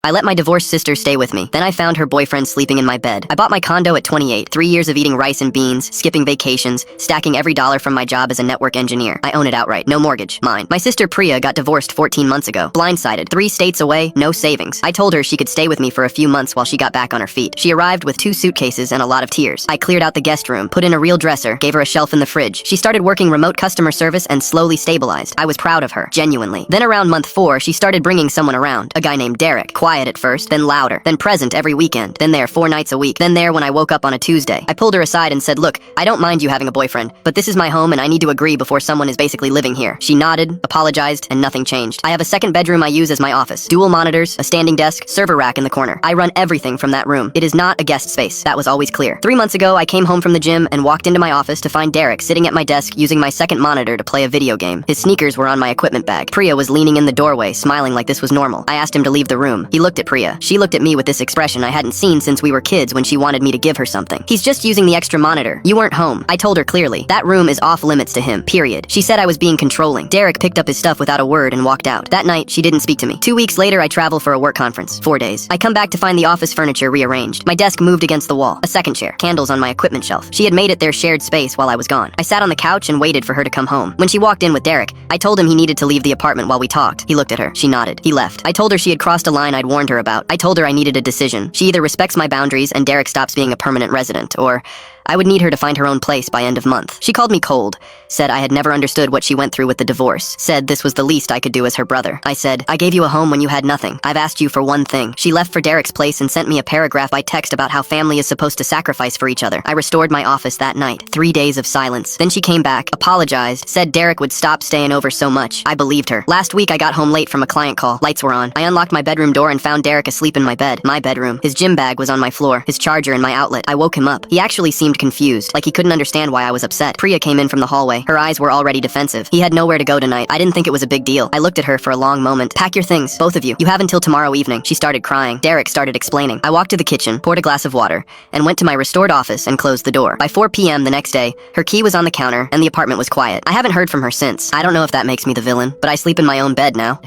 I let my divorced sister stay with me. Then I found her boyfriend sleeping in my bed. I bought my condo at 28, 3 years of eating rice and beans, skipping vacations, stacking every dollar from my job as a network engineer. I own it outright, no mortgage, mine. My sister Priya got divorced 14 months ago. Blindsided, 3 states away, no savings. I told her she could stay with me for a few months while she got back on her feet. She arrived with 2 suitcases and a lot of tears. I cleared out the guest room, put in a real dresser, gave her a shelf in the fridge. She started working remote customer service and slowly stabilized. I was proud of her, genuinely. Then around month 4, she started bringing someone around, a guy named Derek. Quiet at first, then louder, then present every weekend, then there 4 nights a week, then there when I woke up on a Tuesday. I pulled her aside and said, "Look, I don't mind you having a boyfriend, but this is my home and I need to agree before someone is basically living here." She nodded, apologized, and nothing changed. I have a second bedroom I use as my office. Dual monitors, a standing desk, server rack in the corner. I run everything from that room. It is not a guest space. That was always clear. 3 months ago, I came home from the gym and walked into my office to find Derek sitting at my desk using my second monitor to play a video game. His sneakers were on my equipment bag. Priya was leaning in the doorway, smiling like this was normal. I asked him to leave the room. He looked at Priya. She looked at me with this expression I hadn't seen since we were kids when she wanted me to give her something. "He's just using the extra monitor. You weren't home." I told her clearly. That room is off limits to him, period. She said I was being controlling. Derek picked up his stuff without a word and walked out. That night, she didn't speak to me. 2 weeks later, I travel for a work conference. 4 days. I come back to find the office furniture rearranged. My desk moved against the wall. A second chair. Candles on my equipment shelf. She had made it their shared space while I was gone. I sat on the couch and waited for her to come home. When she walked in with Derek, I told him he needed to leave the apartment while we talked. He looked at her. She nodded. He left. I told her she had crossed a line I'd warned her about. I told her I needed a decision. She either respects my boundaries and Derek stops being a permanent resident, or I would need her to find her own place by end of month. She called me cold, said I had never understood what she went through with the divorce, said this was the least I could do as her brother. I said, "I gave you a home when you had nothing. I've asked you for one thing." She left for Derek's place and sent me a paragraph by text about how family is supposed to sacrifice for each other. I restored my office that night. 3 days of silence. Then she came back, apologized, said Derek would stop staying over so much. I believed her. Last week I got home late from a client call. Lights were on. I unlocked my bedroom door and found Derek asleep in my bed. My bedroom. His gym bag was on my floor, his charger in my outlet. I woke him up. He actually seemed confused, like he couldn't understand why I was upset. Priya came in from the hallway. Her eyes were already defensive. He had nowhere to go tonight. I didn't think it was a big deal. I looked at her for a long moment. "Pack your things, both of you. You have until tomorrow evening." She started crying. Derek started explaining. I walked to the kitchen, poured a glass of water, and went to my restored office and closed the door. By 4 p.m. the next day, her key was on the counter and the apartment was quiet. I haven't heard from her since. I don't know if that makes me the villain, but I sleep in my own bed now.